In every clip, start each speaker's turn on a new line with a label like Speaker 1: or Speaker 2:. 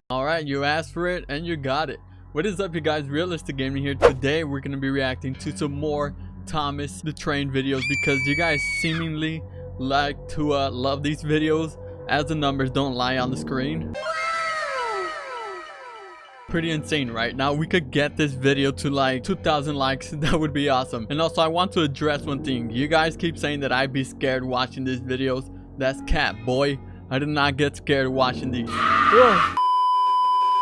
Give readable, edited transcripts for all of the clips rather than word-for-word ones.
Speaker 1: Alright, you asked for it and you got it. What is up, you guys? Realistic Gaming here. Today we're going to be reacting to some more Thomas the Train videos because you guys seemingly like to love these videos, as the numbers don't lie on the screen. Pretty insane, right? Now we could get this video to like 2,000 likes. That would be awesome. And also I want to address one thing. You guys keep saying that I'd be scared watching these videos. That's cap, boy. I did not get scared watching these.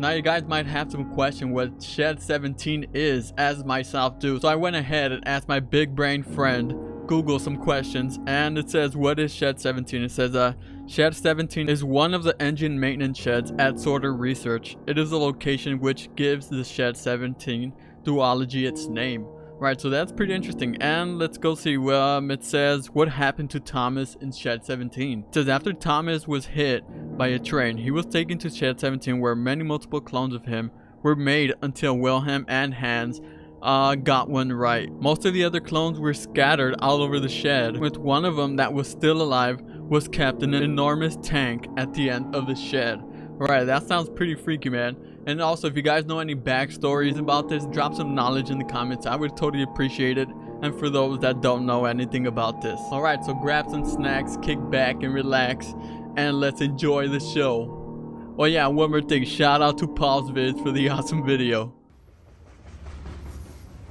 Speaker 1: Now you guys might have some question what Shed 17 is, as myself do. So I went ahead and asked my big brain friend Google some questions, and it says, what is Shed 17? It says Shed 17 is one of the engine maintenance sheds at Sorter Research. It is a location which gives the Shed 17 duology its name. Right, so that's pretty interesting. And let's go see. It says, what happened to Thomas in Shed 17? It says, after Thomas was hit by a train, he was taken to Shed 17 where many multiple clones of him were made until Wilhelm and Hans got one right. Most of the other clones were scattered all over the shed, with one of them that was still alive was kept in an enormous tank at the end of the shed. Right, that sounds pretty freaky, man. And also, if you guys know any backstories about this, drop some knowledge in the comments. I would totally appreciate it. And for those that don't know anything about this. Alright, so grab some snacks, kick back and relax, and let's enjoy the show. Oh yeah, one more thing. Shout out to Paul's Vids for the awesome video.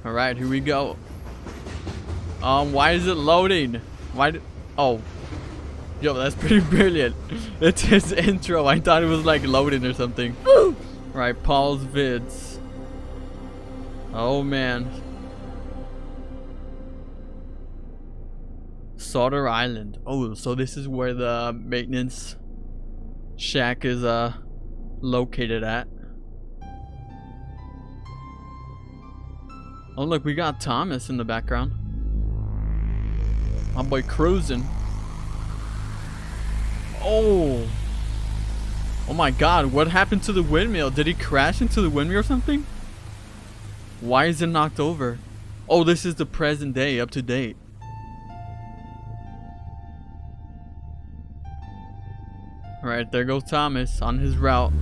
Speaker 1: Alright, here we go. Why is it loading? Oh. Yo, that's pretty brilliant. It's his intro. I thought it was like loading or something. Right, Paul's Vids. Oh man. Sorter Island. Oh, so this is where the maintenance shack is located at. Oh look, we got Thomas in the background. My boy cruising. Oh. Oh my god, what happened to the windmill? Did he crash into the windmill or something? Why is it knocked over? Oh, this is the present day, up to date. Alright, there goes Thomas on his route.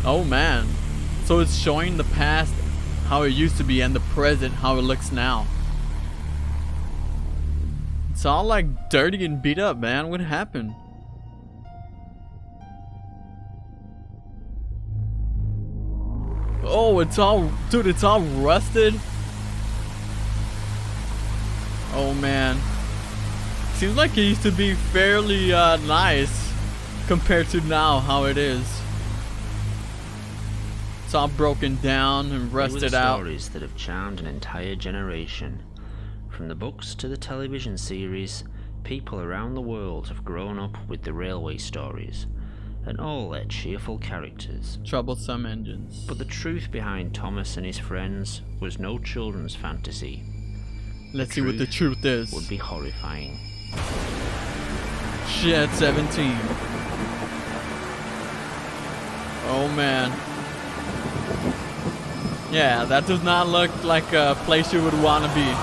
Speaker 1: Oh man. So it's showing the past how it used to be and the present how it looks now. It's all like dirty and beat up, man. What happened? Oh, it's all, dude, it's all rusted. Oh man. Seems like it used to be fairly nice compared to now how it is. It's all broken down and rusted out.
Speaker 2: Stories that have charmed an entire generation. From the books to the television series, people around the world have grown up with the railway stories, and all their cheerful characters.
Speaker 1: Troublesome engines.
Speaker 2: But the truth behind Thomas and his friends was no children's fantasy.
Speaker 1: Let's see what the truth is.
Speaker 2: Would be horrifying.
Speaker 1: Shed 17. Oh man. Yeah, that does not look like a place you would want to be.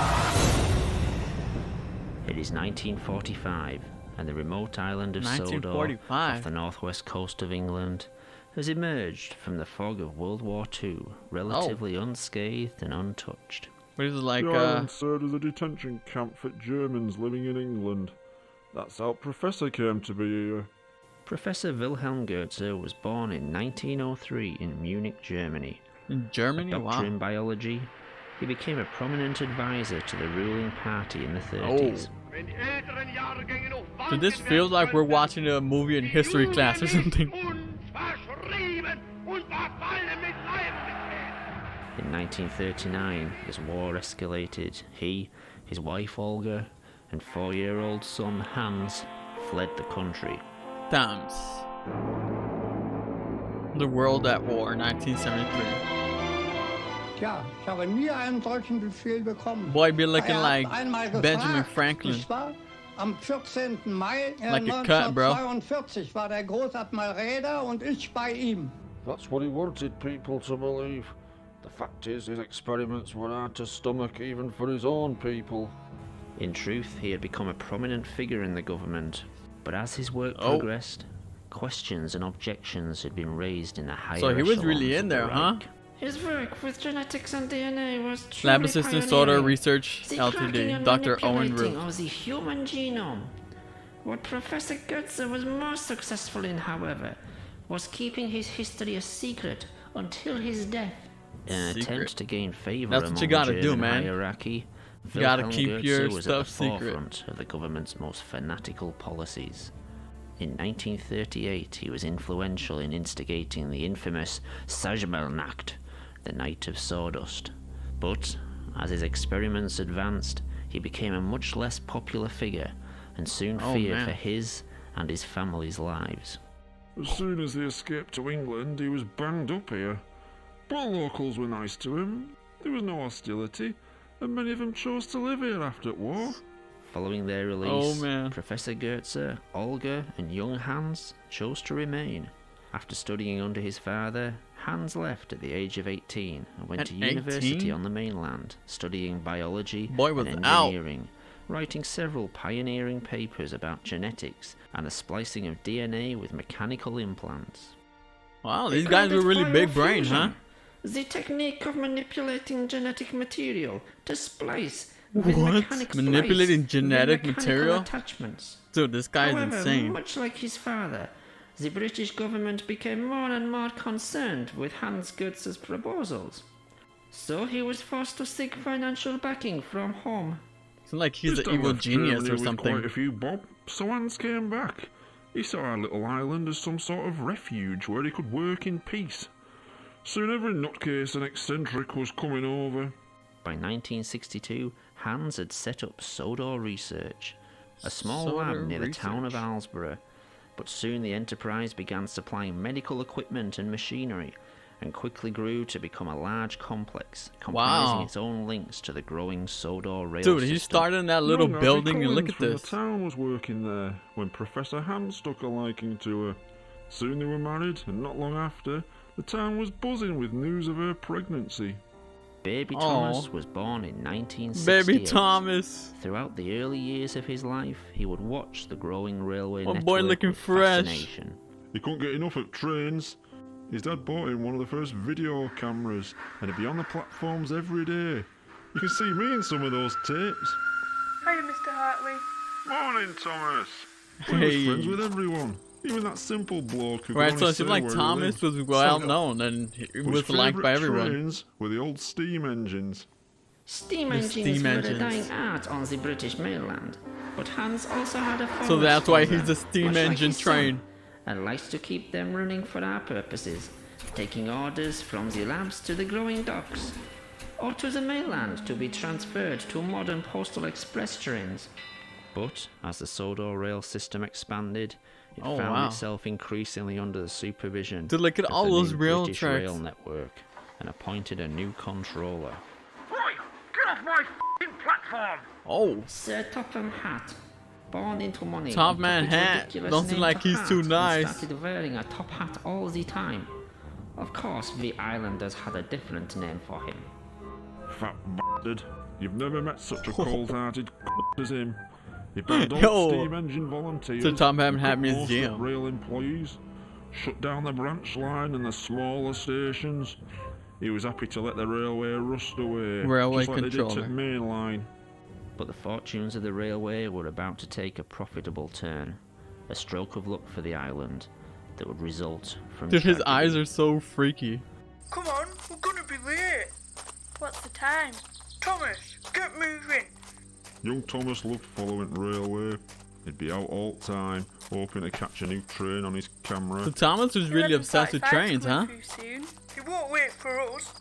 Speaker 2: It is 1945, and the remote island of Sodor, off the northwest coast of England, has emerged from the fog of World War II, relatively unscathed and untouched.
Speaker 1: What is it like?
Speaker 3: The island served as a detention camp for Germans living in England. That's how Professor came to be here.
Speaker 2: Professor Wilhelm Goethe was born in 1903 in Munich, Germany.
Speaker 1: In Germany?
Speaker 2: A doctor in biology, he became a prominent advisor to the ruling party in the 30s.
Speaker 1: So this feels like we're watching a movie in history class or something.
Speaker 2: In 1939, as war escalated, he, his wife Olga, and 4-year-old son Hans fled the country.
Speaker 1: Thomas. The World at War, 1973.
Speaker 4: Tja, ich habe nie einen solchen Befehl bekommen.
Speaker 1: Boy, be looking like Benjamin Franklin.
Speaker 4: Am 14. Mai
Speaker 1: like a cut, bro.
Speaker 4: 1942 war der Großadmiral Räder und ich bei ihm.
Speaker 3: That's what he wanted people to believe. The fact is, his experiments were hard to stomach even for his own people.
Speaker 2: In truth, he had become a prominent figure in the government, but as his work progressed, Questions and objections had been raised in the higher
Speaker 1: So he was really
Speaker 2: echelons
Speaker 1: in
Speaker 2: of the
Speaker 1: there, huh?
Speaker 2: Reich. His work with genetics and DNA was truly
Speaker 1: Lab Assistant Soda Research
Speaker 2: The cracking
Speaker 1: Ltd.
Speaker 2: and
Speaker 1: Dr. Owen
Speaker 2: manipulating
Speaker 1: Root.
Speaker 2: of the human genome. What Professor Goetze was most successful in, however, was keeping his history a secret until his death. In an attempt to gain favor
Speaker 1: That's what
Speaker 2: among
Speaker 1: you gotta
Speaker 2: German
Speaker 1: do, man.
Speaker 2: hierarchy,
Speaker 1: You gotta
Speaker 2: Wilhelm
Speaker 1: keep
Speaker 2: Goetze
Speaker 1: your
Speaker 2: was
Speaker 1: stuff
Speaker 2: at the
Speaker 1: secret.
Speaker 2: forefront of the government's most fanatical policies. In 1938, he was influential in instigating the infamous Sajmelnacht, the Night of Sawdust. But, as his experiments advanced, he became a much less popular figure and soon feared for his and his family's lives.
Speaker 3: As soon as he escaped to England, he was banged up here. But locals were nice to him. There was no hostility, and many of them chose to live here after the war.
Speaker 2: Following their release, Professor Goetze, Olga, and young Hans chose to remain. After studying under his father, Hans left at the age of 18 and went to university on the mainland, studying biology and engineering, writing several pioneering papers about genetics and the splicing of DNA with mechanical implants.
Speaker 1: Wow, these guys were really big brain, huh?
Speaker 2: The technique of manipulating genetic material to splice.
Speaker 1: What? Manipulating genetic material?
Speaker 2: Attachments.
Speaker 1: Dude, this guy is insane.
Speaker 2: Much like his father, the British government became more and more concerned with Hans Goetze's proposals. So he was forced to seek financial backing from home.
Speaker 1: It's like he's an evil genius or something.
Speaker 3: Quite a few bob, so Hans came back. He saw our little island as some sort of refuge where he could work in peace. Soon every nutcase and eccentric was coming over.
Speaker 2: By 1962, Hans had set up Sodor Research, a small lab near the town of Alsborough, but soon the enterprise began supplying medical equipment and machinery, and quickly grew to become a large complex, comprising its own links to the growing Sodor rail system.
Speaker 1: Dude, he started in that little building, and look at this.
Speaker 3: The town was working there when Professor Hans took a liking to her. Soon they were married, and not long after, the town was buzzing with news of her pregnancy.
Speaker 2: Baby Thomas was born in 1968.
Speaker 1: Baby Thomas.
Speaker 2: Throughout the early years of his life, he would watch the growing railway network
Speaker 1: boy looking
Speaker 2: with
Speaker 1: fresh.
Speaker 2: fascination.
Speaker 3: He couldn't get enough of trains. His dad bought him one of the first video cameras, and he'd be on the platforms every day. You can see me in some of those tapes.
Speaker 5: Hiya, Mr. Hartley.
Speaker 3: Morning, Thomas. We was friends with everyone. Even that simple bloke who
Speaker 1: Right, so it seemed like Thomas was well known and he was liked by everyone.
Speaker 3: Trains were the old steam engines.
Speaker 2: Steam engines were the dying art on the British mainland, but Hans also had a
Speaker 1: so that's why he's a steam engine train.
Speaker 2: And likes to keep them running for our purposes, taking orders from the labs to the growing docks, or to the mainland to be transferred to modern postal express trains. But as the Sodor rail system expanded, it found itself increasingly under the supervision
Speaker 1: to look at
Speaker 2: of
Speaker 1: all
Speaker 2: the
Speaker 1: those
Speaker 2: new
Speaker 1: rail
Speaker 2: British
Speaker 1: tracks.
Speaker 2: rail network, and appointed a new controller.
Speaker 6: Oi! Get off my f***ing platform!
Speaker 1: Oh,
Speaker 2: Sir Topham Hatt, born into money.
Speaker 1: Top Man Hat. Don't seem like he's too nice.
Speaker 2: Started wearing a top hat all the time. Of course, we islanders had a different name for him.
Speaker 3: Fat bastard. You've never met such a cold-hearted as him. He banned all steam engine volunteers.
Speaker 1: So Tom Ham had
Speaker 3: most
Speaker 1: museum.
Speaker 3: rail employees. Shut down the branch line and the smaller stations. He was happy to let the railway rust away.
Speaker 1: Railway
Speaker 3: just like
Speaker 1: controller.
Speaker 3: They did to the main line.
Speaker 2: But the fortunes of the railway were about to take a profitable turn. A stroke of luck for the island that would result from
Speaker 1: dude, his
Speaker 2: tragedy.
Speaker 1: eyes are so freaky.
Speaker 5: Come on, we're gonna be late. What's the time? Thomas, get moving.
Speaker 3: Young Thomas loved following railway. He'd be out all the time, hoping to catch a new train on his camera.
Speaker 1: So Thomas was really obsessed with trains, huh?
Speaker 5: Soon. He won't wait for us.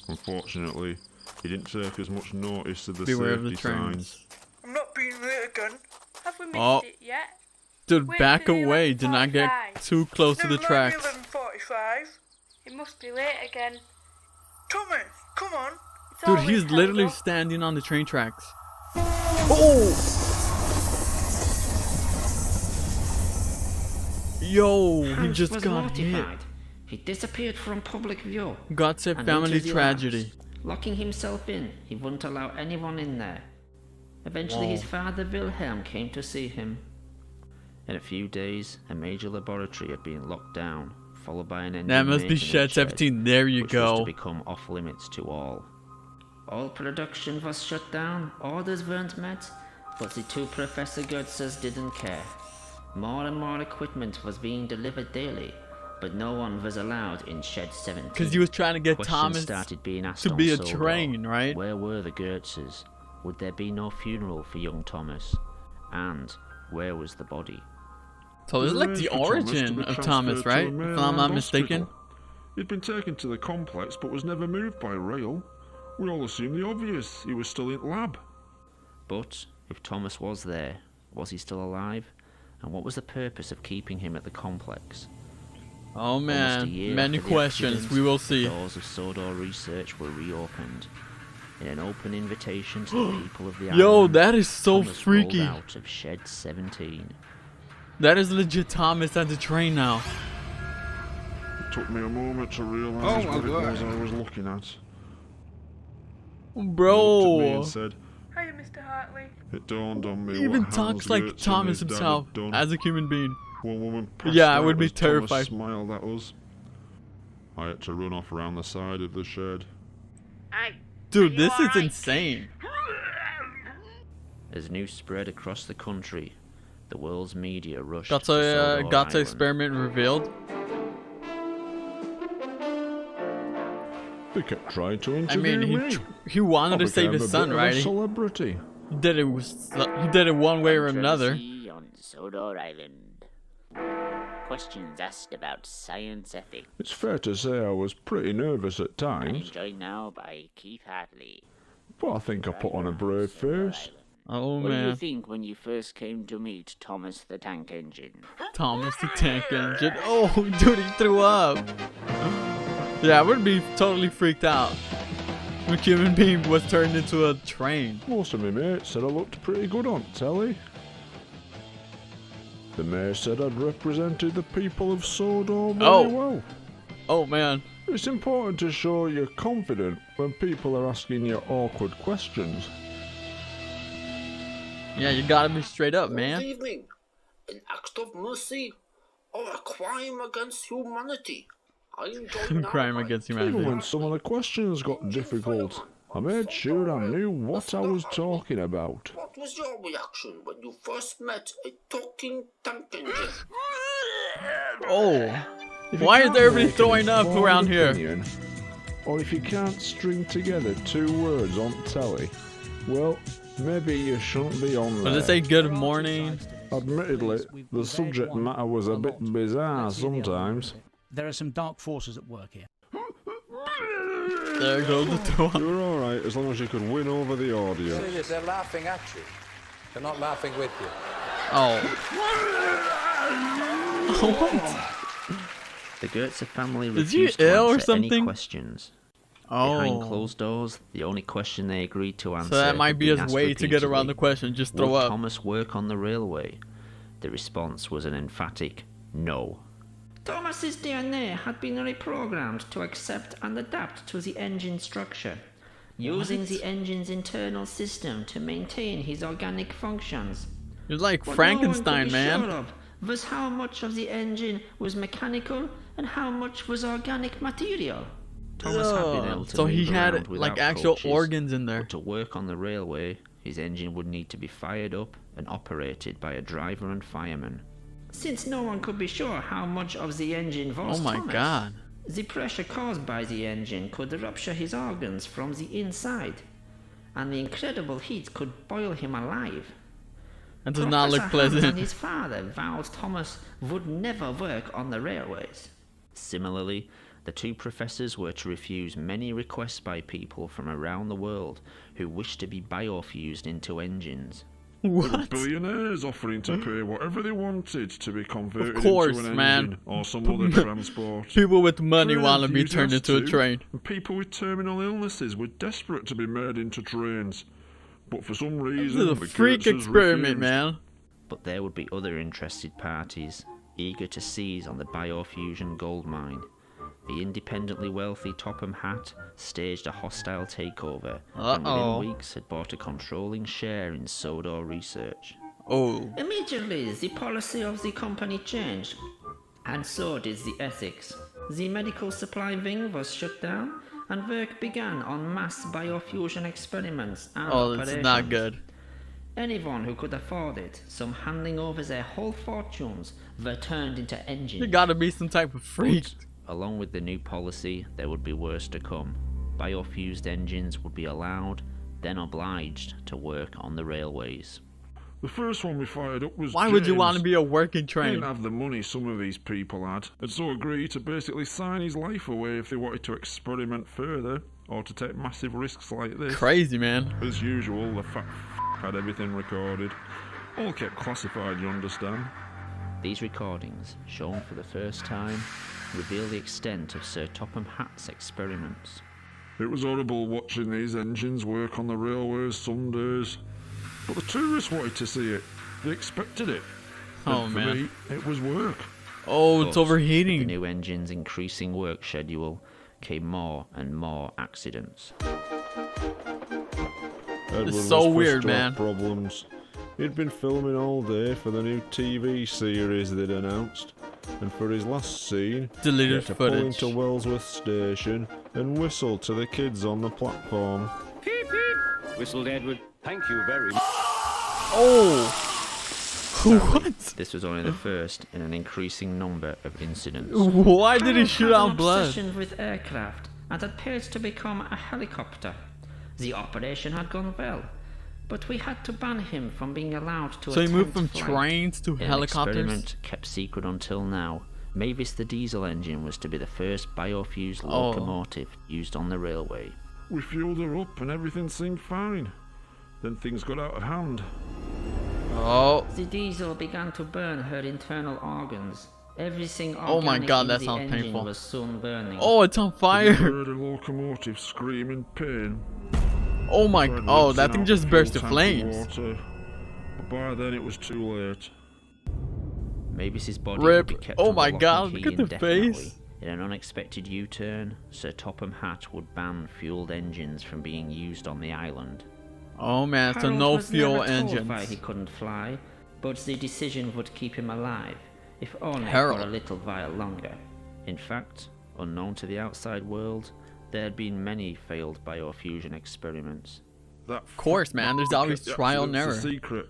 Speaker 3: Unfortunately, he didn't take as much notice of the
Speaker 1: Beware of
Speaker 3: safety
Speaker 1: the trains.
Speaker 3: signs.
Speaker 5: I'm not being late again. Have we missed it yet?
Speaker 1: Dude,
Speaker 5: Wait
Speaker 1: back
Speaker 5: for the
Speaker 1: away. Do not get
Speaker 5: 11:45.
Speaker 1: too close to the
Speaker 5: No,
Speaker 1: tracks.
Speaker 5: 11:45.
Speaker 7: It must be late again.
Speaker 5: Thomas, come on.
Speaker 7: It's
Speaker 1: Dude,
Speaker 7: always
Speaker 1: he's
Speaker 7: held
Speaker 1: literally
Speaker 7: up.
Speaker 1: standing on the train tracks. Oh! Yo, he
Speaker 2: Hans
Speaker 1: just
Speaker 2: was
Speaker 1: got hit.
Speaker 2: mortified. He disappeared from public view.
Speaker 1: God save
Speaker 2: and
Speaker 1: family
Speaker 2: into the
Speaker 1: tragedy.
Speaker 2: labs. Locking himself in, he wouldn't allow anyone in there. Eventually his father Wilhelm came to see him. In a few days, a major laboratory had been locked down, followed by an engine
Speaker 1: That must be
Speaker 2: maintenance
Speaker 1: Shed 17. There you
Speaker 2: which was
Speaker 1: go.
Speaker 2: to become off limits to all. All production was shut down, orders weren't met, but the two Professor Goetzes didn't care. More and more equipment was being delivered daily, but no one was allowed in Shed 17.
Speaker 1: Because he was trying to get
Speaker 2: Questions
Speaker 1: Thomas
Speaker 2: started being asked
Speaker 1: to
Speaker 2: on
Speaker 1: be a
Speaker 2: Sodor.
Speaker 1: train, right?
Speaker 2: Where were the Goetzes? Would there be no funeral for young Thomas? And where was the body?
Speaker 1: So this is like the origin of Thomas, right? If I'm not mistaken.
Speaker 3: He'd been taken to the complex but was never moved by rail. We all assumed the obvious. He was still in lab.
Speaker 2: But if Thomas was there, was he still alive? And what was the purpose of keeping him at the complex?
Speaker 1: Oh man,
Speaker 2: year
Speaker 1: many
Speaker 2: after the
Speaker 1: questions.
Speaker 2: accident,
Speaker 1: We will
Speaker 2: the
Speaker 1: see.
Speaker 2: doors of Sodor Research were reopened. In an open invitation to the people of the
Speaker 1: Yo,
Speaker 2: island,
Speaker 1: that is so
Speaker 2: Thomas
Speaker 1: freaky.
Speaker 2: rolled out of Shed 17.
Speaker 1: That is legit Thomas at the train now.
Speaker 3: It took me a moment to realise what it was I was looking at. He looked at me
Speaker 1: Bro.
Speaker 3: and said,
Speaker 5: Hiya, Mr. Hartley.
Speaker 3: it dawned on me
Speaker 1: He even
Speaker 3: what
Speaker 1: talks
Speaker 3: Hans
Speaker 1: like
Speaker 3: Goetz
Speaker 1: Thomas
Speaker 3: and his dad
Speaker 1: himself
Speaker 3: had done.
Speaker 1: as a human being.
Speaker 3: One woman passed
Speaker 1: Yeah, I
Speaker 3: out
Speaker 1: would be
Speaker 3: as Thomas
Speaker 1: terrified.
Speaker 3: smiled at us. I had to run off around the side of the shed.
Speaker 1: Dude, this is insane.
Speaker 2: As news spread across the country, the world's media rushed
Speaker 1: Got
Speaker 2: to Sodor
Speaker 1: the
Speaker 2: Island.
Speaker 1: experiment revealed.
Speaker 3: They kept trying to
Speaker 1: I
Speaker 3: interview
Speaker 1: mean,
Speaker 3: me.
Speaker 1: he wanted
Speaker 3: I
Speaker 1: to save
Speaker 3: became
Speaker 1: his
Speaker 3: a
Speaker 1: son,
Speaker 3: bit of
Speaker 1: right?
Speaker 3: a celebrity.
Speaker 1: He did it one way or another.
Speaker 8: Controversy on Sodor Island. Questions asked about science ethics.
Speaker 3: It's fair to say I was pretty nervous at times,
Speaker 8: Joined now by Keith Hartley.
Speaker 3: but I think I put on a brave face.
Speaker 1: Oh
Speaker 8: What did you
Speaker 1: man,
Speaker 8: think when you first came to meet Thomas the Tank Engine?
Speaker 1: Thomas the Tank Engine. Oh, dude, he threw up. Yeah, I would be totally freaked out. A human being was turned into a train.
Speaker 3: Most of my mates said I looked pretty good on telly. The mayor said I'd represented the people of Sodor very well.
Speaker 1: Oh man.
Speaker 3: It's important to show you're confident when people are asking you awkward questions.
Speaker 1: Yeah, you gotta be straight up, man.
Speaker 9: Evening, an act of mercy or a crime against humanity. I enjoy
Speaker 1: Crime against
Speaker 3: Even
Speaker 1: humanity.
Speaker 3: when some of the questions got difficult, I made sure I knew what I was talking about.
Speaker 9: What was your reaction when you first met a talking tank engine?
Speaker 1: Oh.
Speaker 3: If you
Speaker 1: Why is
Speaker 3: can't
Speaker 1: everybody
Speaker 3: make an
Speaker 1: throwing up
Speaker 3: informed
Speaker 1: around here?
Speaker 3: opinion, or if you can't string together two words on telly, well, maybe you shouldn't be on there.
Speaker 1: Does it say good morning?
Speaker 3: Admittedly, the subject matter was a bit bizarre sometimes.
Speaker 10: There are some dark forces at work here.
Speaker 1: There goes the door.
Speaker 3: You were alright as long as you could win over the audience.
Speaker 11: See this, they're laughing at you. They're not laughing with you.
Speaker 1: Oh. What?
Speaker 2: The Goetze family
Speaker 1: Is he
Speaker 2: refused to
Speaker 1: ill or
Speaker 2: answer any
Speaker 1: something?
Speaker 2: questions. Behind
Speaker 1: Oh.
Speaker 2: closed doors, the only question they agreed to answer.
Speaker 1: So that might
Speaker 2: had
Speaker 1: be
Speaker 2: been
Speaker 1: his
Speaker 2: asked
Speaker 1: way to get around the
Speaker 2: repeatedly.
Speaker 1: question. Just throw
Speaker 2: Would
Speaker 1: up.
Speaker 2: Thomas work on the railway? The response was an emphatic no. Thomas's DNA had been reprogrammed to accept and adapt to the engine structure, using the engine's internal system to maintain his organic functions.
Speaker 1: You're like
Speaker 2: What
Speaker 1: Frankenstein,
Speaker 2: no one could be
Speaker 1: man.
Speaker 2: sure of was how much of the engine was mechanical and how much was organic material. Thomas had been able to
Speaker 1: So he
Speaker 2: move
Speaker 1: had
Speaker 2: around
Speaker 1: like
Speaker 2: without
Speaker 1: actual
Speaker 2: coaches,
Speaker 1: organs in there.
Speaker 2: but to work on the railway, his engine would need to be fired up and operated by a driver and fireman. Since no one could be sure how much of the engine was
Speaker 1: Oh my
Speaker 2: Thomas,
Speaker 1: god.
Speaker 2: the pressure caused by the engine could rupture his organs from the inside, and the incredible heat could boil him alive.
Speaker 1: That does not look
Speaker 2: Professor Hans
Speaker 1: pleasant.
Speaker 2: and his father vowed Thomas would never work on the railways. Similarly, the two professors were to refuse many requests by people from around the world who wished to be biofused into engines.
Speaker 3: There were
Speaker 1: What?
Speaker 3: billionaires offering to pay whatever they wanted to be converted
Speaker 1: Of course,
Speaker 3: into an
Speaker 1: man.
Speaker 3: engine or some other transport.
Speaker 1: People with money
Speaker 3: Train
Speaker 1: want to be turned
Speaker 3: enthusiasts
Speaker 1: into a
Speaker 3: too,
Speaker 1: train.
Speaker 3: and people with terminal illnesses were desperate to be made into trains. But for some
Speaker 1: This
Speaker 3: reason,
Speaker 1: is a
Speaker 3: the
Speaker 1: freak
Speaker 3: Goetzes
Speaker 1: experiment,
Speaker 3: refused.
Speaker 1: man.
Speaker 2: But there would be other interested parties, eager to seize on the biofusion goldmine. The independently wealthy Topham Hatt staged a hostile takeover, and
Speaker 1: Uh-oh.
Speaker 2: within weeks had bought a controlling share in Sodor Research.
Speaker 1: Oh.
Speaker 2: Immediately, the policy of the company changed, and so did the ethics. The medical supply wing was shut down, and work began on mass biofusion experiments and operations.
Speaker 1: It's not good.
Speaker 2: Anyone who could afford it, some handing over their whole fortunes, were turned into engines.
Speaker 1: You gotta be some type of freak.
Speaker 2: But, along with the new policy, there would be worse to come. Biofused engines would be allowed, then obliged, to work on the railways.
Speaker 3: The first one we fired up was
Speaker 1: Why
Speaker 3: James.
Speaker 1: would you want to be a working
Speaker 3: He
Speaker 1: train?
Speaker 3: didn't have the money some of these people had, and so agreed to basically sign his life away if they wanted to experiment further, or to take massive risks like this.
Speaker 1: Crazy, man.
Speaker 3: As usual, the fat had everything recorded. All kept classified, you understand.
Speaker 2: These recordings, shown for the first time, reveal the extent of Sir Topham Hatt's experiments.
Speaker 3: It was horrible watching these engines work on the railways some days. But the tourists wanted to see it. They expected it.
Speaker 1: Oh,
Speaker 3: and for
Speaker 1: man.
Speaker 3: me, it was work.
Speaker 1: Oh, it's
Speaker 2: But
Speaker 1: overheating.
Speaker 2: with the new engine's increasing work schedule came more and more accidents.
Speaker 3: Edward
Speaker 1: It's so
Speaker 3: was
Speaker 1: weird,
Speaker 3: for stroke
Speaker 1: man.
Speaker 3: Problems. He'd been filming all day for the new TV series they'd announced, and for his last scene,
Speaker 1: Deleted
Speaker 3: he had to pull
Speaker 1: footage.
Speaker 3: into Wellsworth Station and whistle to the kids on the platform.
Speaker 12: Peep, peep. Whistled Edward. Thank you very much.
Speaker 1: Oh! What?
Speaker 2: This was only the first in an increasing number of incidents.
Speaker 1: Why did he shoot
Speaker 2: Harold
Speaker 1: out
Speaker 2: had an
Speaker 1: blood?
Speaker 2: obsession with aircraft and had paid to become a helicopter. The operation had gone well, but we had to ban him from being allowed to
Speaker 1: So he moved
Speaker 2: attempt
Speaker 1: from
Speaker 2: flight.
Speaker 1: trains to
Speaker 2: In an
Speaker 1: helicopters?
Speaker 2: experiment kept secret until now, Mavis the diesel engine was to be the first biofused
Speaker 1: Oh.
Speaker 2: locomotive used on the railway.
Speaker 3: We fueled her up and everything seemed fine. Then things got out of hand.
Speaker 1: Oh.
Speaker 2: The diesel began to burn her internal organs. Everything
Speaker 1: Oh my
Speaker 2: organic
Speaker 1: God,
Speaker 2: in
Speaker 1: that
Speaker 2: the
Speaker 1: sounds
Speaker 2: engine
Speaker 1: painful.
Speaker 2: was soon burning.
Speaker 1: Oh, it's on
Speaker 3: We
Speaker 1: fire.
Speaker 3: heard a locomotive scream in pain.
Speaker 1: Oh my.
Speaker 3: Tried
Speaker 1: Oh,
Speaker 3: rinsing
Speaker 1: that thing
Speaker 3: out
Speaker 1: just
Speaker 3: the
Speaker 1: burst
Speaker 3: fuel
Speaker 1: to
Speaker 3: tank with
Speaker 1: flames.
Speaker 3: water. But by then it was too late.
Speaker 2: Mavis's body
Speaker 1: Rip.
Speaker 2: would be kept
Speaker 1: Oh
Speaker 2: under
Speaker 1: my
Speaker 2: lock and
Speaker 1: God,
Speaker 2: key
Speaker 1: look at the
Speaker 2: indefinitely.
Speaker 1: face.
Speaker 2: In an unexpected U-turn, Sir Topham Hatt would ban fueled engines from being used on the island.
Speaker 1: Oh man, so
Speaker 2: Harold
Speaker 1: no
Speaker 2: was
Speaker 1: fuel
Speaker 2: never told
Speaker 1: engines.
Speaker 2: why he couldn't fly, but the decision would keep him alive, if only
Speaker 1: Harold.
Speaker 2: for a little while longer. In fact, unknown to the outside world, there had been many failed biofusion experiments.
Speaker 1: Of course, man. There's always
Speaker 3: Kept the
Speaker 1: trial and
Speaker 3: accidents
Speaker 1: error.
Speaker 3: a secret,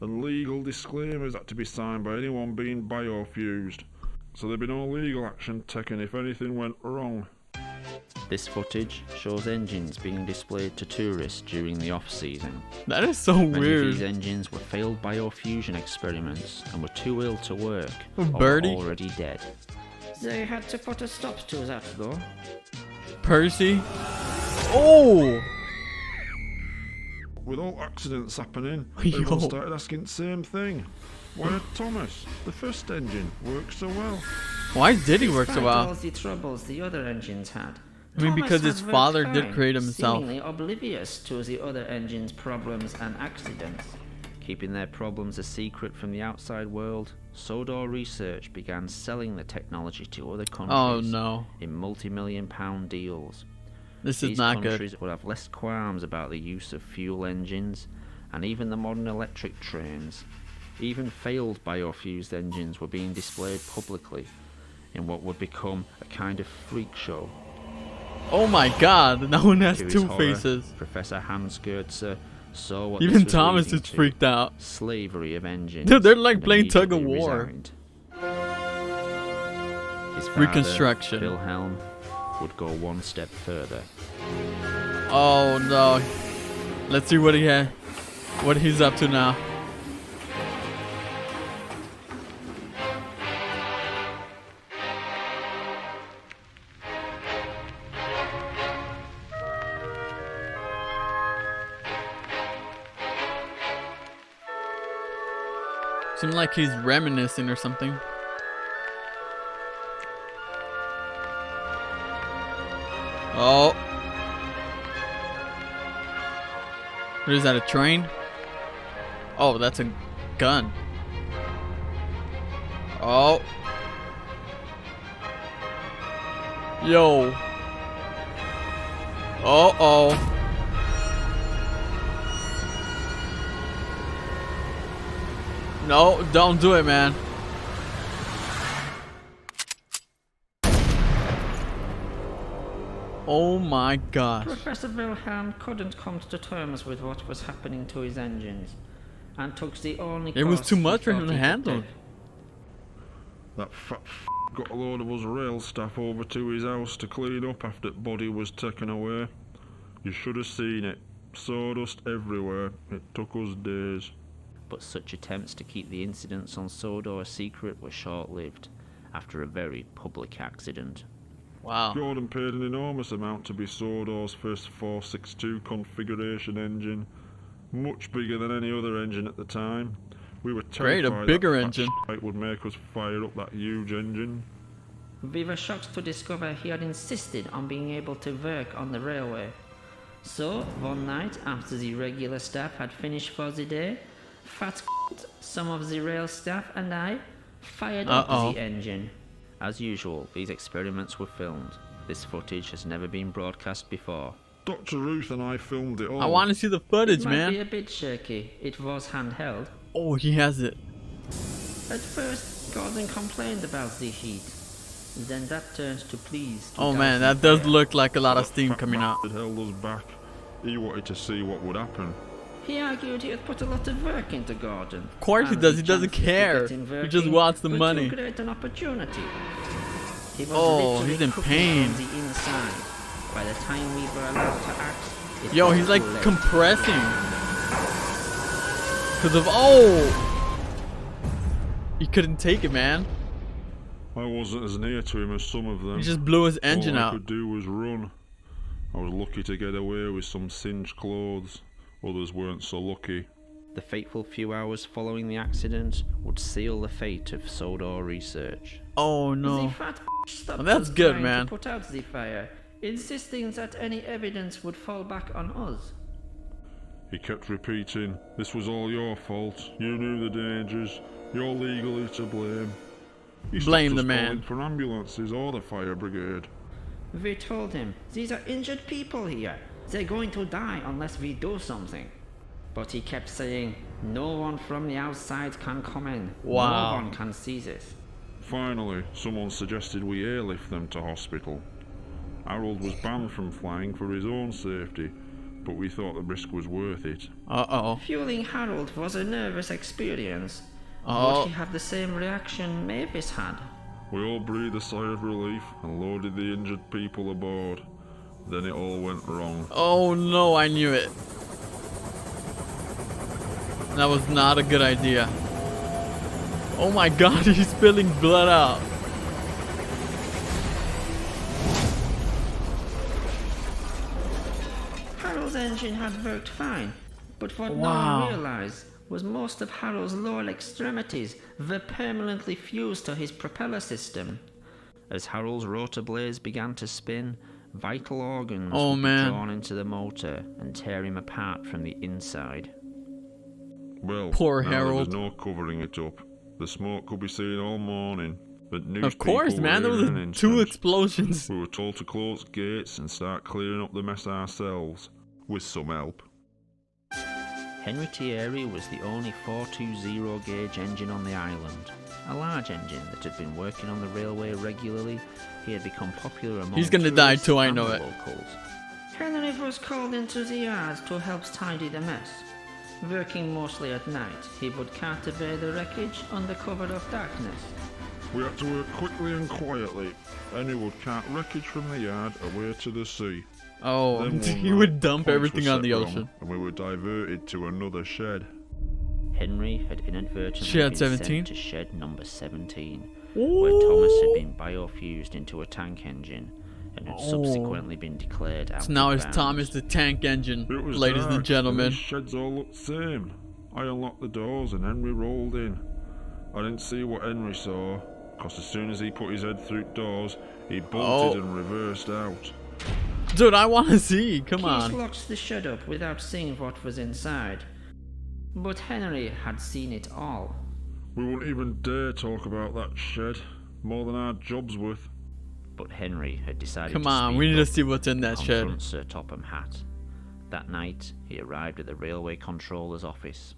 Speaker 3: and legal disclaimers had to be signed by anyone being biofused. So there'd be no legal action taken if anything went wrong.
Speaker 2: This footage shows engines being displayed to tourists during the off-season.
Speaker 1: That is so
Speaker 2: Many
Speaker 1: weird.
Speaker 2: of these engines were failed biofusion experiments and were too ill to work, or were
Speaker 1: Birdie?
Speaker 2: already dead. They had to put a stop to that, though.
Speaker 1: Percy. Oh!
Speaker 3: With all accidents happening,
Speaker 1: Yo.
Speaker 3: everyone started asking the same thing. Why had Thomas, the first engine, work so well?
Speaker 1: Why did he work so
Speaker 2: Despite
Speaker 1: well?
Speaker 2: all the troubles the other engines had.
Speaker 1: I mean, because
Speaker 2: Thomas
Speaker 1: his
Speaker 2: had
Speaker 1: father
Speaker 2: worked
Speaker 1: did
Speaker 2: fine,
Speaker 1: create him himself.
Speaker 2: seemingly oblivious to the other engines' problems and accidents. Keeping their problems a secret from the outside world, Sodor Research began selling the technology to other countries
Speaker 1: Oh no.
Speaker 2: in multi-million-pound deals.
Speaker 1: This is
Speaker 2: These
Speaker 1: not
Speaker 2: countries
Speaker 1: good.
Speaker 2: would have less qualms about the use of fuel engines, and even the modern electric trains. Even failed biofused engines were being displayed publicly in what would become a kind of freak show.
Speaker 1: Oh my God. No one has
Speaker 2: To his
Speaker 1: two
Speaker 2: horror,
Speaker 1: faces.
Speaker 2: Professor Hans Goetze saw what
Speaker 1: Even
Speaker 2: this was
Speaker 1: Thomas
Speaker 2: leading
Speaker 1: is
Speaker 2: to.
Speaker 1: freaked out.
Speaker 2: Slavery of engines.
Speaker 1: Dude, they're like
Speaker 2: and
Speaker 1: playing tug of
Speaker 2: immediately
Speaker 1: war.
Speaker 2: resigned. His father,
Speaker 1: Reconstruction.
Speaker 2: Wilhelm, would go one step further.
Speaker 1: Oh no. Let's see what what he's up to now. Seems like he's reminiscing or something. Oh. What is that, a train? Oh, that's a gun. Oh. Yo. Uh-oh. No, don't do it, man. Oh my gosh.
Speaker 2: Professor Wilhelm couldn't come to terms with what was happening to his engines, and took the only
Speaker 1: It was
Speaker 2: course
Speaker 1: too
Speaker 2: he
Speaker 1: much for
Speaker 2: thought
Speaker 1: him to
Speaker 2: he could
Speaker 1: handle.
Speaker 2: take.
Speaker 3: That fat got a load of us rail staff over to his house to clean up after the body was taken away. You should have seen it. Sawdust everywhere. It took us days.
Speaker 2: But such attempts to keep the incidents on Sodor a secret were short-lived, after a very public accident.
Speaker 1: Wow.
Speaker 3: Gordon paid an enormous amount to be Sodor's first 462 configuration engine. Much bigger than any other engine at the time. We were terrified
Speaker 1: Great, a bigger
Speaker 3: that
Speaker 1: engine.
Speaker 3: It would make us fire up that huge engine.
Speaker 2: We were shocked to discover he had insisted on being able to work on the railway. So, one night, after the regular staff had finished for the day, Fat some of the rail staff and I fired up the engine. As usual, these experiments were filmed. This footage has never been broadcast before.
Speaker 3: Dr. Ruth and I filmed it all.
Speaker 1: I want to see the footage,
Speaker 2: It
Speaker 1: man.
Speaker 2: might be a bit shaky. It was handheld.
Speaker 1: Oh, he has it.
Speaker 2: At first, Gordon complained about the heat. Then that turned to please.
Speaker 1: Oh man, that does look like a lot of steam coming out.
Speaker 3: It held us back. He wanted to see what would happen.
Speaker 2: He argued he had put a lot of work into Gordon.
Speaker 1: Of course he does. He doesn't care. He just wants the money.
Speaker 2: To create an opportunity. He was
Speaker 1: he's in
Speaker 2: cooking
Speaker 1: pain.
Speaker 2: on the inside. By the time we were allowed to act,
Speaker 1: Yo, he's like compressing. Cause of he couldn't take it, man.
Speaker 3: I wasn't as near to him as some of them.
Speaker 1: He just blew his engine
Speaker 3: All
Speaker 1: out.
Speaker 3: I could do was run. I was lucky to get away with some singed clothes. Others weren't so lucky.
Speaker 2: The fateful few hours following the accident would seal the fate of Sodor research.
Speaker 1: Oh no.
Speaker 2: The fat stopped
Speaker 1: That's
Speaker 2: us
Speaker 1: good,
Speaker 2: trying
Speaker 1: man.
Speaker 2: to put out the fire, insisting that any evidence would fall back on us.
Speaker 3: He kept repeating, "This was all your fault. You knew the dangers. You're legally to blame." He
Speaker 1: Blame
Speaker 3: stopped
Speaker 1: the
Speaker 3: us
Speaker 1: man.
Speaker 3: calling for ambulances or the fire brigade.
Speaker 2: We told him, these are injured people here. They're going to die unless we do something. But he kept saying, no one from the outside can come in.
Speaker 1: Wow.
Speaker 2: No one can see this.
Speaker 3: Finally, someone suggested we airlift them to hospital. Harold was banned from flying for his own safety, but we thought the risk was worth it.
Speaker 2: Fueling Harold was a nervous experience.
Speaker 1: Uh-oh.
Speaker 2: Would he have the same reaction Mavis had?
Speaker 3: We all breathed a sigh of relief and loaded the injured people aboard. Then it all went wrong.
Speaker 1: Oh no, I knew it. That was not a good idea. Oh my god, he's spilling blood out.
Speaker 2: Harold's engine had worked fine, but what no
Speaker 1: Wow.
Speaker 2: one realized was most of Harold's lower extremities were permanently fused to his propeller system. As Harold's rotor blades began to spin, vital organs would be drawn into the motor and tear him apart from the inside.
Speaker 3: Well,
Speaker 1: Poor
Speaker 3: now
Speaker 1: Harold.
Speaker 3: there was no covering it up. The smoke could be seen all morning. But news
Speaker 1: Of course,
Speaker 3: people
Speaker 1: man, there
Speaker 3: were
Speaker 1: was
Speaker 3: in an
Speaker 1: 2
Speaker 3: instant.
Speaker 1: explosions.
Speaker 3: We were told to close gates and start clearing up the mess ourselves, with some help.
Speaker 2: Henry Thierry was the only 420 gauge engine on the island. A large engine that had been working on the railway regularly. He had become popular among
Speaker 1: He's gonna die
Speaker 2: tourists
Speaker 1: too, I
Speaker 2: and
Speaker 1: know
Speaker 2: the
Speaker 1: it.
Speaker 2: locals. Henry was called into the yard to help tidy the mess. Working mostly at night, he would cart away the wreckage under cover of darkness.
Speaker 3: We had to work quickly and quietly. Henry would cart wreckage from the yard away to the sea.
Speaker 1: Oh,
Speaker 3: Then one
Speaker 1: he
Speaker 3: night,
Speaker 1: would dump
Speaker 3: points were
Speaker 1: everything on
Speaker 3: set
Speaker 1: the
Speaker 3: wrong,
Speaker 1: ocean.
Speaker 3: And we were diverted to another shed.
Speaker 2: Henry had inadvertently
Speaker 1: Shed
Speaker 2: been
Speaker 1: 17?
Speaker 2: sent to shed number 17,
Speaker 1: Ooh.
Speaker 2: where Thomas had been biofused into a tank engine and had subsequently been declared out
Speaker 1: So now
Speaker 2: of
Speaker 1: it's
Speaker 2: bounds.
Speaker 1: Thomas the Tank Engine,
Speaker 3: It was
Speaker 1: ladies
Speaker 3: dark,
Speaker 1: and gentlemen.
Speaker 3: These sheds all looked the same. I unlocked the doors and Henry rolled in. I didn't see what Henry saw, because as soon as he put his head through doors, he bolted and reversed out.
Speaker 1: Dude, I want to see. Come
Speaker 2: Keith
Speaker 1: on.
Speaker 2: locked the shed up without seeing what was inside. But Henry had seen it all.
Speaker 3: We wouldn't even dare talk about that shed, more than our job's worth.
Speaker 2: But Henry had decided
Speaker 1: Come
Speaker 2: to
Speaker 1: on,
Speaker 2: speak
Speaker 1: we need to
Speaker 2: up
Speaker 1: see what's in that
Speaker 2: and
Speaker 1: shed.
Speaker 2: confront Sir Topham Hatt. That night, he arrived at the railway controller's office.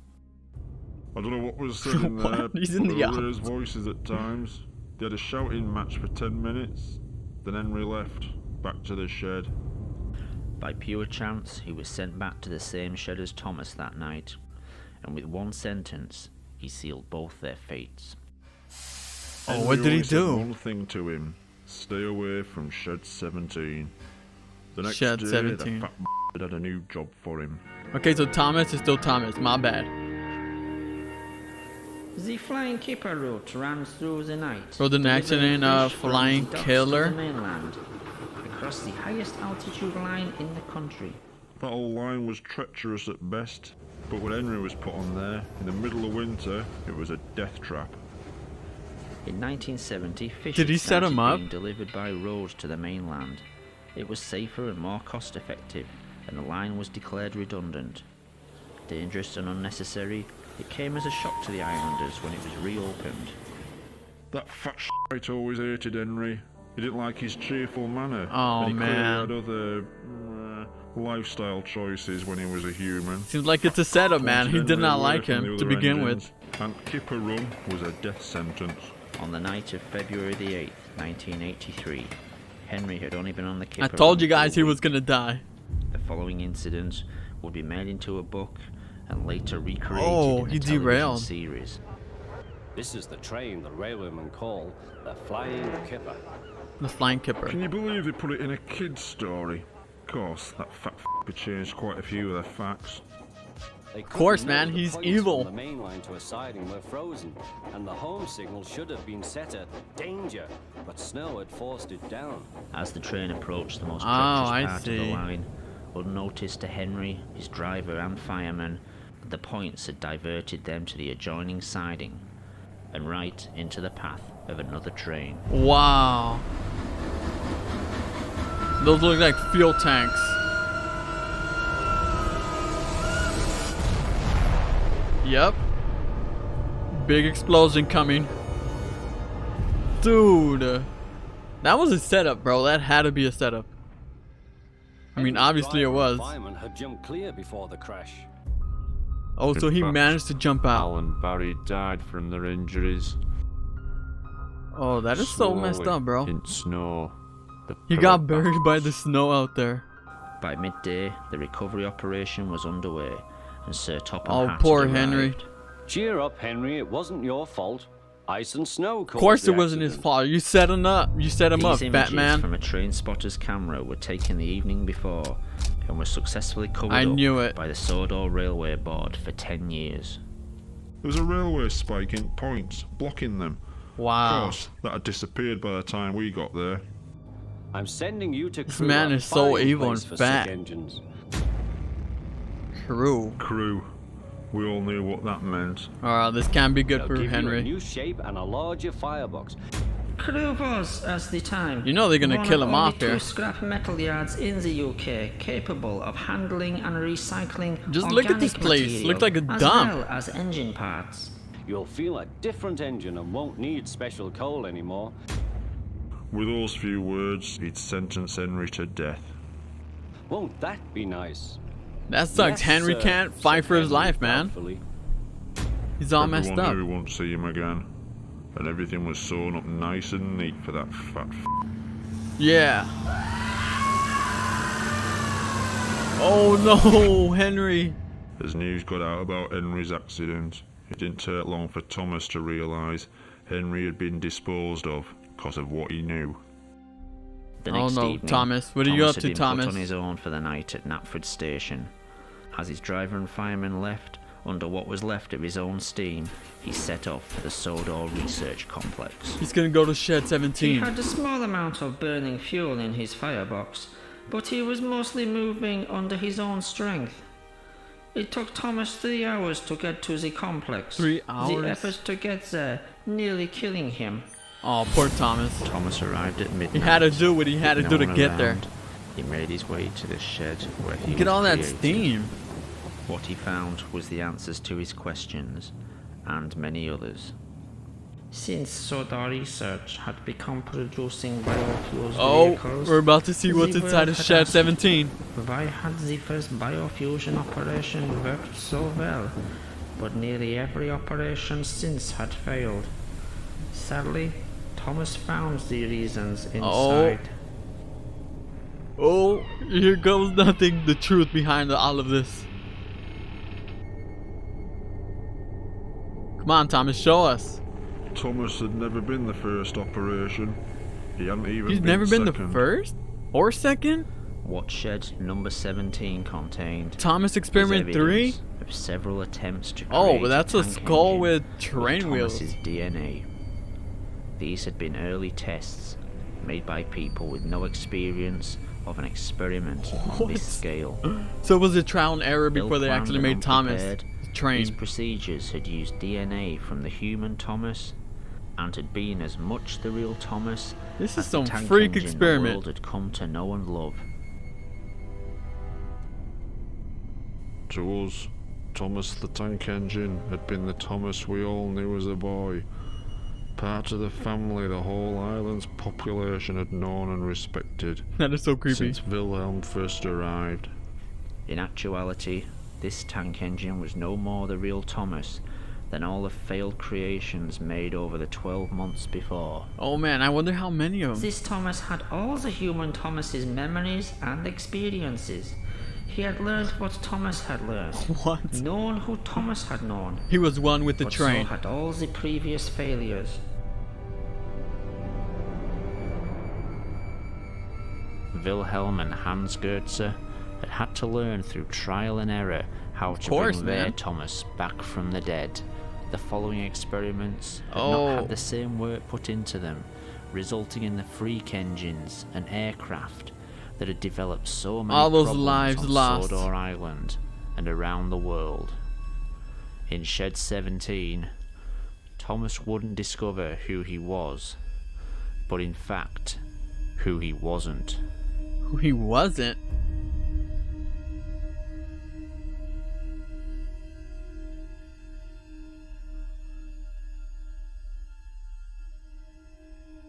Speaker 3: I don't know what was said in there.
Speaker 1: What? He's in the
Speaker 3: There
Speaker 1: office.
Speaker 3: were voices at times. They had a shouting match for 10 minutes. Then Henry left, back to the shed.
Speaker 2: By pure chance, he was sent back to the same shed as Thomas that night, and with one sentence, he sealed both their fates.
Speaker 1: Oh, what did he do?
Speaker 3: One thing to him: stay away from Shed 17. The next
Speaker 1: Shed
Speaker 3: day,
Speaker 1: 17.
Speaker 3: the fat had a new job for him.
Speaker 1: Okay, so Thomas is still Thomas. My bad.
Speaker 2: The flying keeper route ran through the night.
Speaker 1: Rode an accident in a flying killer.
Speaker 2: Mainland, across the highest altitude line in the country.
Speaker 3: That old line was treacherous at best, but when Henry was put on there, in the middle of winter, it was a death trap.
Speaker 2: In 1970, fish
Speaker 1: Did he set him up?
Speaker 2: being delivered by road to the mainland. It was safer and more cost-effective, and the line was declared redundant. Dangerous and unnecessary, it came as a shock to the islanders when it was reopened.
Speaker 3: That fat shite always hated Henry. He didn't like his cheerful manner.
Speaker 1: Oh,
Speaker 3: and he
Speaker 1: man.
Speaker 3: clearly had other lifestyle choices when he was a human.
Speaker 1: Seems like it's a setup, man. He did not like him to begin with.
Speaker 3: And Kipper Run was a death sentence.
Speaker 2: On the night of February the 8th, 1983, Henry had only been on the Kipper
Speaker 1: I told
Speaker 2: Run
Speaker 1: you guys
Speaker 2: for a
Speaker 1: he was
Speaker 2: week.
Speaker 1: gonna die.
Speaker 2: The following incident would be made into a book and later recreated
Speaker 1: Oh,
Speaker 2: in
Speaker 1: he
Speaker 2: a television
Speaker 1: derailed.
Speaker 2: series.
Speaker 12: This is the train the railwaymen call the Flying Kipper.
Speaker 1: The flying kipper.
Speaker 3: Can you believe they put it in a kid's story? Of course, that fat f***er changed quite a few of their facts.
Speaker 1: Of course, man, he's evil.
Speaker 12: The main line to a siding were frozen, and the home signal should have been set at danger, but snow had forced it down.
Speaker 2: As the train approached the most
Speaker 1: I
Speaker 2: treacherous part of
Speaker 1: see.
Speaker 2: the line, unnoticed to Henry, his driver and fireman, the points had diverted them to the adjoining siding and right into the path of another train.
Speaker 1: Wow. Those look like fuel tanks. Yep. Big explosion coming. Dude. That was a setup, bro. That had to be a setup. I mean, obviously it was.
Speaker 12: Fireman had jumped clear before the crash.
Speaker 1: Oh, so he managed to jump out.
Speaker 3: Al and Barry died from their injuries.
Speaker 1: Oh, that is so messed up, bro.
Speaker 3: In snow.
Speaker 1: He got buried by the snow out there.
Speaker 2: By midday, the recovery operation was underway, and Sir Topham
Speaker 1: Oh,
Speaker 2: Hatt
Speaker 1: poor
Speaker 2: had
Speaker 1: Henry.
Speaker 2: arrived.
Speaker 12: Cheer up, Henry. It wasn't your fault. Ice and snow caused
Speaker 1: Of course
Speaker 12: the
Speaker 1: it wasn't his
Speaker 12: accident.
Speaker 1: fault. You set him up. You set him up,
Speaker 2: These
Speaker 1: fat
Speaker 2: images
Speaker 1: man.
Speaker 2: from a train spotter's camera were taken the evening before and were successfully covered
Speaker 1: I
Speaker 2: up
Speaker 1: knew it.
Speaker 2: by the Sodor Railway Board for 10 years.
Speaker 3: There was a railway spike in points, blocking them. Of
Speaker 1: Wow.
Speaker 3: course, that had disappeared by the time we got there.
Speaker 12: I'm sending you to
Speaker 1: This
Speaker 12: crew
Speaker 1: man
Speaker 12: a
Speaker 1: is so
Speaker 12: fine
Speaker 1: evil
Speaker 12: place
Speaker 1: and
Speaker 12: for
Speaker 1: fat.
Speaker 12: sick engines.
Speaker 3: Crew. We all knew what that meant.
Speaker 1: Alright, this can't be good
Speaker 12: They'll
Speaker 1: for
Speaker 12: give you a
Speaker 1: Henry.
Speaker 12: new shape and a larger firebox.
Speaker 2: Crew was, at the time,
Speaker 1: You know they're gonna
Speaker 2: one
Speaker 1: kill
Speaker 2: of
Speaker 1: him
Speaker 2: only
Speaker 1: off here.
Speaker 2: 2 scrap metal yards in the UK capable of handling and recycling
Speaker 1: Just look at this
Speaker 2: organic
Speaker 1: place.
Speaker 2: material
Speaker 1: Looks like a
Speaker 2: as
Speaker 1: dump.
Speaker 2: well as engine parts.
Speaker 12: You'll feel a different engine and won't need special coal anymore.
Speaker 3: With those few words, he'd sentence Henry to death.
Speaker 12: Won't that be nice?
Speaker 1: That sucks.
Speaker 12: Yes,
Speaker 1: Henry
Speaker 12: sir,
Speaker 1: can't fight
Speaker 12: said
Speaker 1: for his
Speaker 12: Henry
Speaker 1: life, man.
Speaker 12: thoughtfully.
Speaker 1: He's all messed
Speaker 3: Everyone
Speaker 1: up.
Speaker 3: knew he wouldn't see him again. And everything was sewn up nice and neat for that fat
Speaker 1: Yeah. Oh no, Henry.
Speaker 3: As news got out about Henry's accident, it didn't take long for Thomas to realise Henry had been disposed of because of what he knew.
Speaker 2: The
Speaker 1: Oh
Speaker 2: next
Speaker 1: no,
Speaker 2: evening,
Speaker 1: Thomas. What are you up
Speaker 2: had
Speaker 1: to,
Speaker 2: been
Speaker 1: Thomas?
Speaker 2: put on his own for the night at Knapford Station. As his driver and fireman left, under what was left of his own steam, he set off for the Sodor Research Complex.
Speaker 1: He's gonna go to Shed
Speaker 2: He
Speaker 1: 17.
Speaker 2: had a small amount of burning fuel in his firebox, but he was mostly moving under his own strength. It took Thomas 3 hours to get to the complex.
Speaker 1: 3 hours?
Speaker 2: The effort to get there nearly killing him.
Speaker 1: Oh, poor Thomas.
Speaker 2: Thomas arrived at midnight.
Speaker 1: He had to do what he had to
Speaker 2: With
Speaker 1: do
Speaker 2: no
Speaker 1: to
Speaker 2: one
Speaker 1: get there.
Speaker 2: around, He made his way to the shed where he
Speaker 1: Look at
Speaker 2: was
Speaker 1: all that
Speaker 2: created.
Speaker 1: steam.
Speaker 2: What he found was the answers to his questions, and many others. Since Sodor Research had become producing biofuels
Speaker 1: Oh,
Speaker 2: vehicles,
Speaker 1: we're about to see what's
Speaker 2: the
Speaker 1: inside
Speaker 2: world
Speaker 1: of
Speaker 2: had
Speaker 1: Shed
Speaker 2: asked,
Speaker 1: 17.
Speaker 2: Why had the first biofusion operation worked so well? but nearly every operation since had failed. Sadly, Thomas found the reasons inside.
Speaker 1: Oh, here goes nothing. The truth behind all of this. Come on, Thomas, show us.
Speaker 3: Thomas had never been the first operation. He hadn't even
Speaker 1: He's
Speaker 3: been
Speaker 1: never been
Speaker 3: second.
Speaker 1: the first? Or second?
Speaker 2: What shed number 17 contained
Speaker 1: Thomas Experiment 3?
Speaker 2: Of several attempts to create
Speaker 1: Oh, but that's a
Speaker 2: tank
Speaker 1: skull
Speaker 2: engine
Speaker 1: with train wheels.
Speaker 2: Thomas's DNA. These had been early tests made by people with no experience of an experiment on this scale.
Speaker 1: So it was a trial and error before they
Speaker 2: Ill-planned
Speaker 1: actually
Speaker 2: and
Speaker 1: made Thomas
Speaker 2: unprepared,
Speaker 1: train.
Speaker 2: These procedures had used DNA from the human Thomas and had been as much the real Thomas
Speaker 1: This
Speaker 2: as
Speaker 1: is
Speaker 2: the
Speaker 1: some
Speaker 2: tank
Speaker 1: freak
Speaker 2: engine the
Speaker 1: experiment.
Speaker 2: world had come to know and love.
Speaker 3: To us, Thomas the Tank Engine had been the Thomas we all knew as a boy. Part of the family the whole island's population had known and respected.
Speaker 1: That is so creepy.
Speaker 3: Since Wilhelm first arrived.
Speaker 2: In actuality, this tank engine was no more the real Thomas than all the failed creations made over the 12 months before.
Speaker 1: Oh man, I wonder how many of them.
Speaker 2: This Thomas had all the human Thomas's memories and experiences. He had learned what Thomas had learned.
Speaker 1: What?
Speaker 2: Known who Thomas had known.
Speaker 1: He was one with the
Speaker 2: but
Speaker 1: train.
Speaker 2: So had all the previous failures. Wilhelm and Hans Goetze had to learn through trial and error how to bring their Thomas back from the dead. The following experiments had not had the same work put into them, resulting in the freak engines and aircraft that had developed so many
Speaker 1: all those
Speaker 2: problems
Speaker 1: lives
Speaker 2: on
Speaker 1: lost.
Speaker 2: Sodor Island and around the world. In Shed 17, Thomas wouldn't discover who he was, but in fact, who he wasn't.
Speaker 1: Who he wasn't?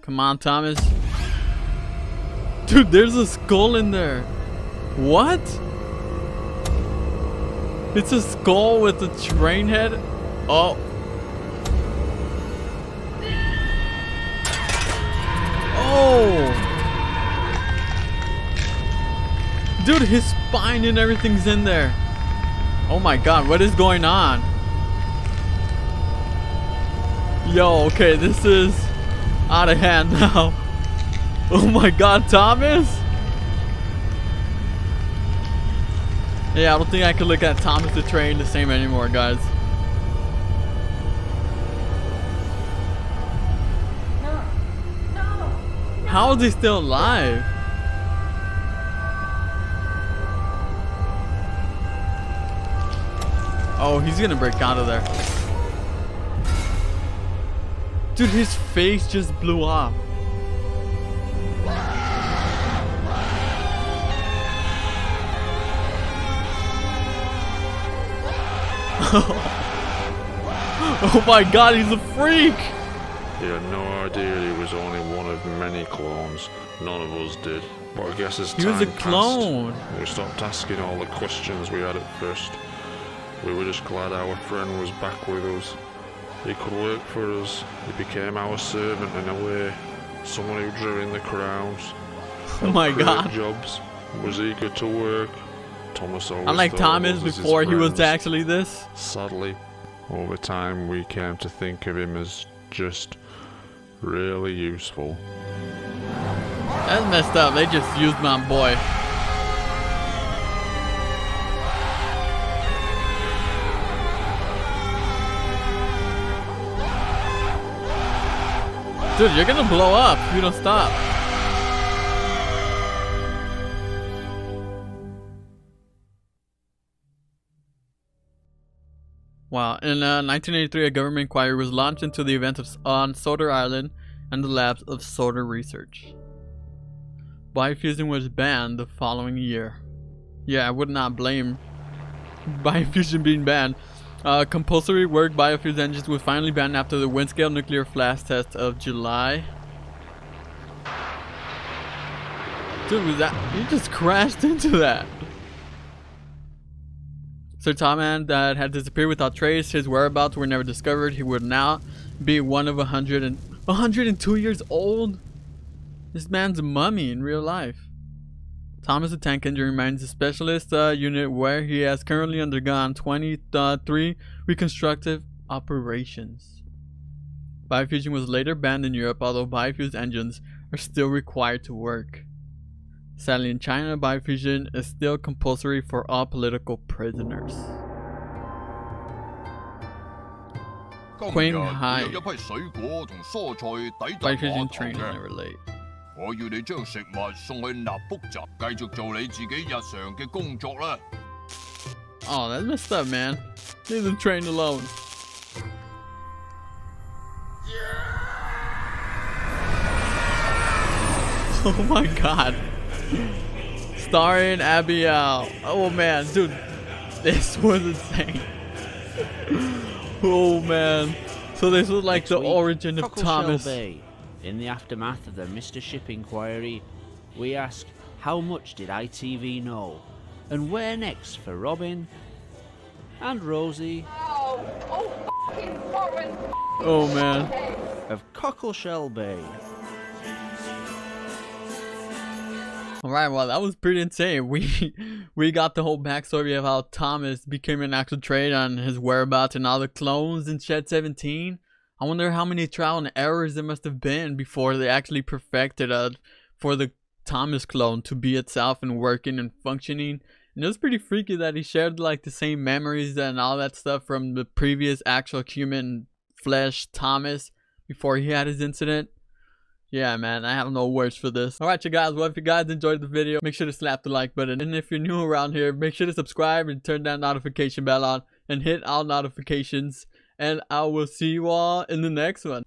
Speaker 1: Come on, Thomas. Dude, there's a skull in there. What? It's a skull with a train head? Oh. Oh. Dude, his spine and everything's in there. Oh my god, what is going on? Yo, okay, this is out of hand now. Oh my god, Thomas? Yeah, I don't think I can look at Thomas the Train the same anymore, guys.
Speaker 5: No. No.
Speaker 1: How is he still alive? Oh, he's gonna break out of there. Dude, his face just blew off. Oh my god, he's a freak!
Speaker 3: He had no idea he was only one of many clones. None of us did. But I guess as time
Speaker 1: He was a clone.
Speaker 3: passed, we stopped asking all the questions we had at first. We were just glad our friend was back with us. He could work for us. He became our servant in a way. Someone who drew in the crowds.
Speaker 1: Oh my god.
Speaker 3: Jobs. Was eager to work. Thomas always
Speaker 1: Unlike
Speaker 3: thought
Speaker 1: Thomas
Speaker 3: of us as his
Speaker 1: before he was
Speaker 3: friends.
Speaker 1: actually this.
Speaker 3: Sadly, over time we came to think of him as just really useful.
Speaker 1: That's messed up. They just used my boy. Dude, you're gonna blow up if you don't stop. Wow. In 1983, a government inquiry was launched into the event on Sodor Island and the labs of Sodor Research. Biofusion was banned the following year. Yeah, I would not blame biofusion being banned. Compulsory work biofuel engines was finally banned after the wind-scale nuclear flash test of July. Dude, was that? You just crashed into that. Sir Thomas that had disappeared without trace. His whereabouts were never discovered. He would now be one of 102 years old. This man's a mummy in real life. Thomas, a tank engineer, remains a specialist unit where he has currently undergone 23 reconstructive operations. Biofusion was later banned in Europe, although biofuel engines are still required to work. Sadly, in China, biofusion is still compulsory for all political prisoners. Queen High. Biofusion training never late.
Speaker 13: 我要你將食物送去納福站，繼續做你自己日常嘅工作啦。
Speaker 1: Oh, that's messed up, man. Leave them trained alone. Oh my god. Starring Abiel. Oh man, dude. This was insane. Oh man. So this was like the origin of Thomas.
Speaker 2: In the aftermath of the Mr. Ship inquiry, we ask, how much did ITV know? And where next for Robin and Rosie
Speaker 1: oh man
Speaker 2: of Cockleshell Bay.
Speaker 1: Alright, well that was pretty insane. We got the whole backstory of how Thomas became an actual trade on his whereabouts and all the clones in Shed 17. I wonder how many trial and errors there must have been before they actually perfected for the Thomas clone to be itself and working and functioning. And it was pretty freaky that he shared like the same memories and all that stuff from the previous actual human flesh Thomas before he had his incident. Yeah, man, I have no words for this. Alright, you guys, well, if you guys enjoyed the video, make sure to slap the like button. And if you're new around here, make sure to subscribe and turn that notification bell on and hit all notifications. And I will see you all in the next one.